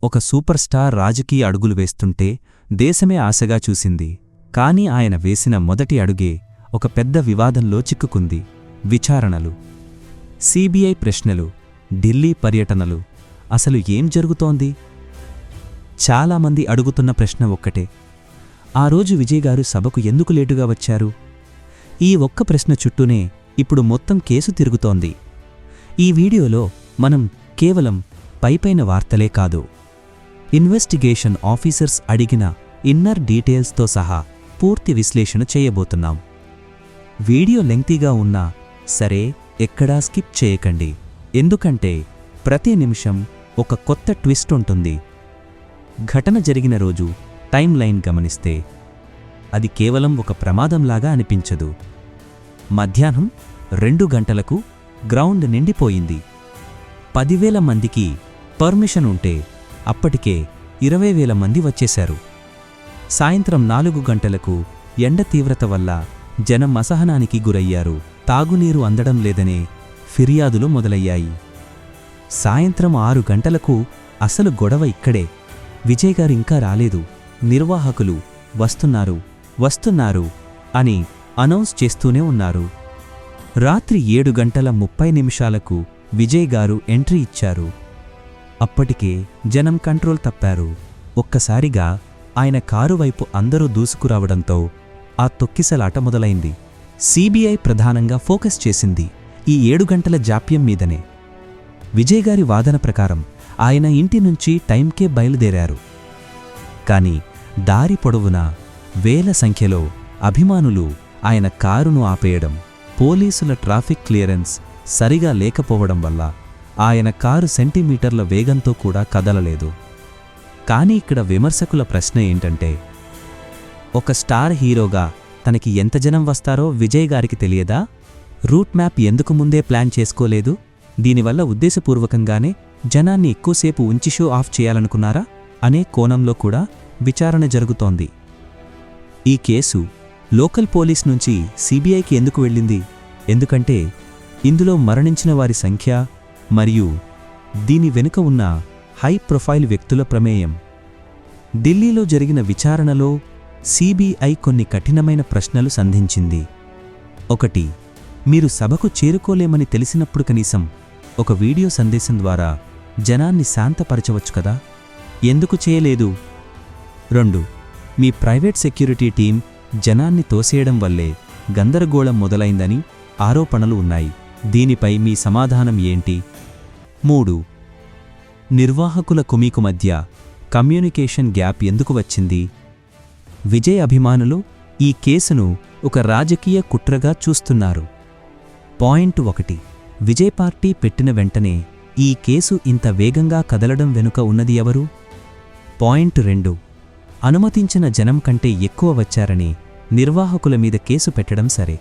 ఒక super star రాజకీయ అడుగులు వేస్తుంటే దేశమే ఆశగా చూసింది. కాని ఆయన వేసిన మొదటి అడుగే ఒక పెద్ద వివాదంలో చిక్కుకుంది. విచారణలు, సిబిఐ ప్రశ్నలు, ఢిల్లీ పర్యటనలు. అసలు ఏం జరుగుతోంది? చాలామంది అడుగుతున్న ప్రశ్న ఒక్కటే, ఆ రోజు విజయ్ గారు సభకు ఎందుకు లేటుగా వచ్చారు? ఈ ఒక్క ప్రశ్న చుట్టూనే ఇప్పుడు మొత్తం కేసు తిరుగుతోంది. ఈ వీడియోలో మనం కేవలం పైపైన వార్తలే కాదు, ఇన్వెస్టిగేషన్ ఆఫీసర్స్ అడిగిన ఇన్నర్ డీటెయిల్స్తో సహా పూర్తి విశ్లేషణ చేయబోతున్నాం. వీడియో లెంగ్తీగా ఉన్నా సరే ఎక్కడా స్కిప్ చేయకండి, ఎందుకంటే ప్రతి నిమిషం ఒక కొత్త ట్విస్ట్ ఉంటుంది. ఘటన జరిగిన రోజు టైమ్ లైన్ గమనిస్తే అది కేవలం ఒక ప్రమాదంలాగా అనిపించదు. మధ్యాహ్నం 2 గంటలకు గ్రౌండ్ నిండిపోయింది. 10,000 మందికి పర్మిషన్ ఉంటే అప్పటికే 20,000 మంది వచ్చేశారు. సాయంత్రం 4 గంటలకు ఎండ తీవ్రత వల్ల జనం అసహనానికి గురయ్యారు. తాగునీరు అందడం లేదనే ఫిర్యాదులు మొదలయ్యాయి. సాయంత్రం 6 గంటలకు అసలు గొడవ ఇక్కడే. విజయ్ గారు ఇంకా రాలేదు, నిర్వాహకులు వస్తున్నారు అని అనౌన్స్ చేస్తూనే ఉన్నారు. రాత్రి 7:30 విజయ్ గారు ఎంట్రీ ఇచ్చారు. అప్పటికే జనం కంట్రోల్ తప్పారు. ఒక్కసారిగా ఆయన కారు వైపు అందరూ దూసుకురావడంతో ఆ తొక్కిసలాట మొదలైంది. సిబిఐ ప్రధానంగా ఫోకస్ చేసింది ఈ 7 గంటల జాప్యం మీదనే. విజయ్ గారి వాదన ప్రకారం ఆయన ఇంటి నుంచి టైంకే బయలుదేరారు. కాని దారి పొడవునా వేల సంఖ్యలో అభిమానులు ఆయన కారును ఆపేయడం, పోలీసుల ట్రాఫిక్ క్లియరెన్స్ సరిగా లేకపోవడం వల్ల ఆయన కారు సెంటీమీటర్ల వేగంతో కూడా కదలలేదు. కాని ఇక్కడ విమర్శకుల ప్రశ్న ఏంటంటే, ఒక స్టార్ హీరోగా తనకి ఎంత జనం వస్తారో విజయ్ గారికి తెలియదా? రూట్ మ్యాప్ ఎందుకు ముందే ప్లాన్ చేసుకోలేదు? దీనివల్ల ఉద్దేశపూర్వకంగానే జనాన్ని ఎక్కువసేపు ఉంచి షో ఆఫ్ చేయాలనుకున్నారా అనే కోణంలో కూడా విచారణ జరుగుతోంది. ఈ కేసు లోకల్ పోలీస్ నుంచి సిబిఐకి ఎందుకు వెళ్ళింది? ఎందుకంటే ఇందులో మరణించిన వారి సంఖ్య మరియు దీని వెనుక ఉన్న హై ప్రొఫైల్ వ్యక్తుల ప్రమేయం. ఢిల్లీలో జరిగిన విచారణలో సిబిఐ కొన్ని కఠినమైన ప్రశ్నలు సంధించింది. 1. మీరు సభకు చేరుకోలేమని తెలిసినప్పుడు కనీసం ఒక వీడియో సందేశం ద్వారా జనాన్ని శాంతపరచవచ్చు కదా, ఎందుకు చేయలేదు? 2. మీ ప్రైవేట్ సెక్యూరిటీ టీం జనాన్ని తోసేయడం వల్లే గందరగోళం మొదలైందని ఆరోపణలు ఉన్నాయి. దీనిపై మీ సమాధానం ఏంటి? 3. నిర్వాహకుల కుమీకు మధ్య కమ్యూనికేషన్ గ్యాప్ ఎందుకు వచ్చింది? విజయ్ అభిమానులు ఈ కేసును ఒక రాజకీయ కుట్రగా చూస్తున్నారు. పాయింట్ 1. విజయ్ పార్టీ పెట్టిన వెంటనే ఈ కేసు ఇంత వేగంగా కదలడం వెనుక ఉన్నది ఎవరు? పాయింట్ 2. అనుమతించిన జనం కంటే ఎక్కువ వచ్చారని నిర్వాహకుల మీద కేసు పెట్టడం సరే,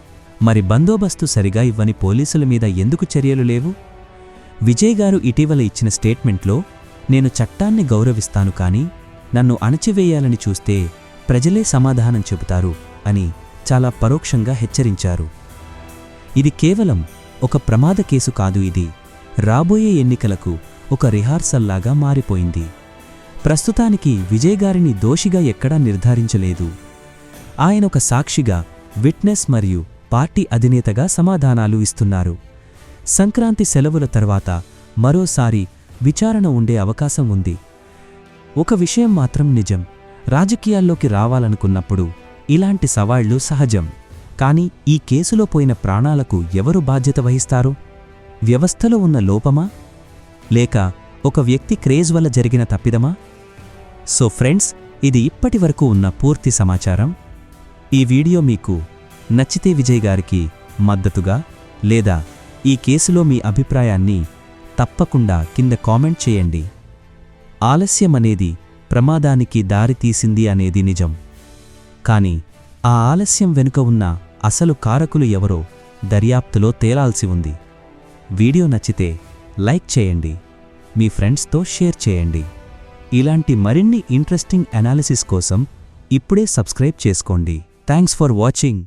మరి బందోబస్తు సరిగా ఇవ్వని పోలీసుల మీద ఎందుకు చర్యలు లేవు? విజయ్ గారు ఇటీవల ఇచ్చిన స్టేట్మెంట్లో, నేను చట్టాన్ని గౌరవిస్తాను కానీ నన్ను అణచివేయాలని చూస్తే ప్రజలే సమాధానం చెబుతారు అని చాలా పరోక్షంగా హెచ్చరించారు. ఇది కేవలం ఒక ప్రమాద కేసు కాదు, ఇది రాబోయే ఎన్నికలకు ఒక రిహార్సల్లాగా మారిపోయింది. ప్రస్తుతానికి విజయ్ గారిని దోషిగా ఎక్కడా నిర్ధారించలేదు. ఆయన ఒక సాక్షిగా, విట్నెస్ మరియు పార్టీ అధినేతగా సమాధానాలు ఇస్తున్నారు. సంక్రాంతి సెలవుల తర్వాత మరోసారి విచారణ ఉండే అవకాశం ఉంది. ఒక విషయం మాత్రం నిజం, రాజకీయాల్లోకి రావాలనుకున్నప్పుడు ఇలాంటి సవాళ్లు సహజం. కానీ ఈ కేసులో పోయిన ప్రాణాలకు ఎవరు బాధ్యత వహిస్తారు? వ్యవస్థలో ఉన్న లోపమా, లేక ఒక వ్యక్తి క్రేజ్ వల్ల జరిగిన తప్పిదమా? సో ఫ్రెండ్స్, ఇది ఇప్పటివరకు ఉన్న పూర్తి సమాచారం. ఈ వీడియో మీకు నచ్చితే విజయ్ గారికి మద్దతుగా లేదా ఈ కేసులో మీ అభిప్రాయాన్ని తప్పకుండా కింద కామెంట్ చేయండి. ఆలస్యమనేది ప్రమాదానికి దారితీసింది అనేది నిజం, కానీ ఆ ఆలస్యం వెనుక ఉన్న అసలు కారకులు ఎవరో దర్యాప్తులో తేలాల్సి ఉంది. వీడియో నచ్చితే లైక్ చేయండి, మీ ఫ్రెండ్స్తో షేర్ చేయండి. ఇలాంటి మరిన్ని ఇంట్రెస్టింగ్ అనాలిసిస్ కోసం ఇప్పుడే సబ్స్క్రైబ్ చేసుకోండి. Thanks for watching.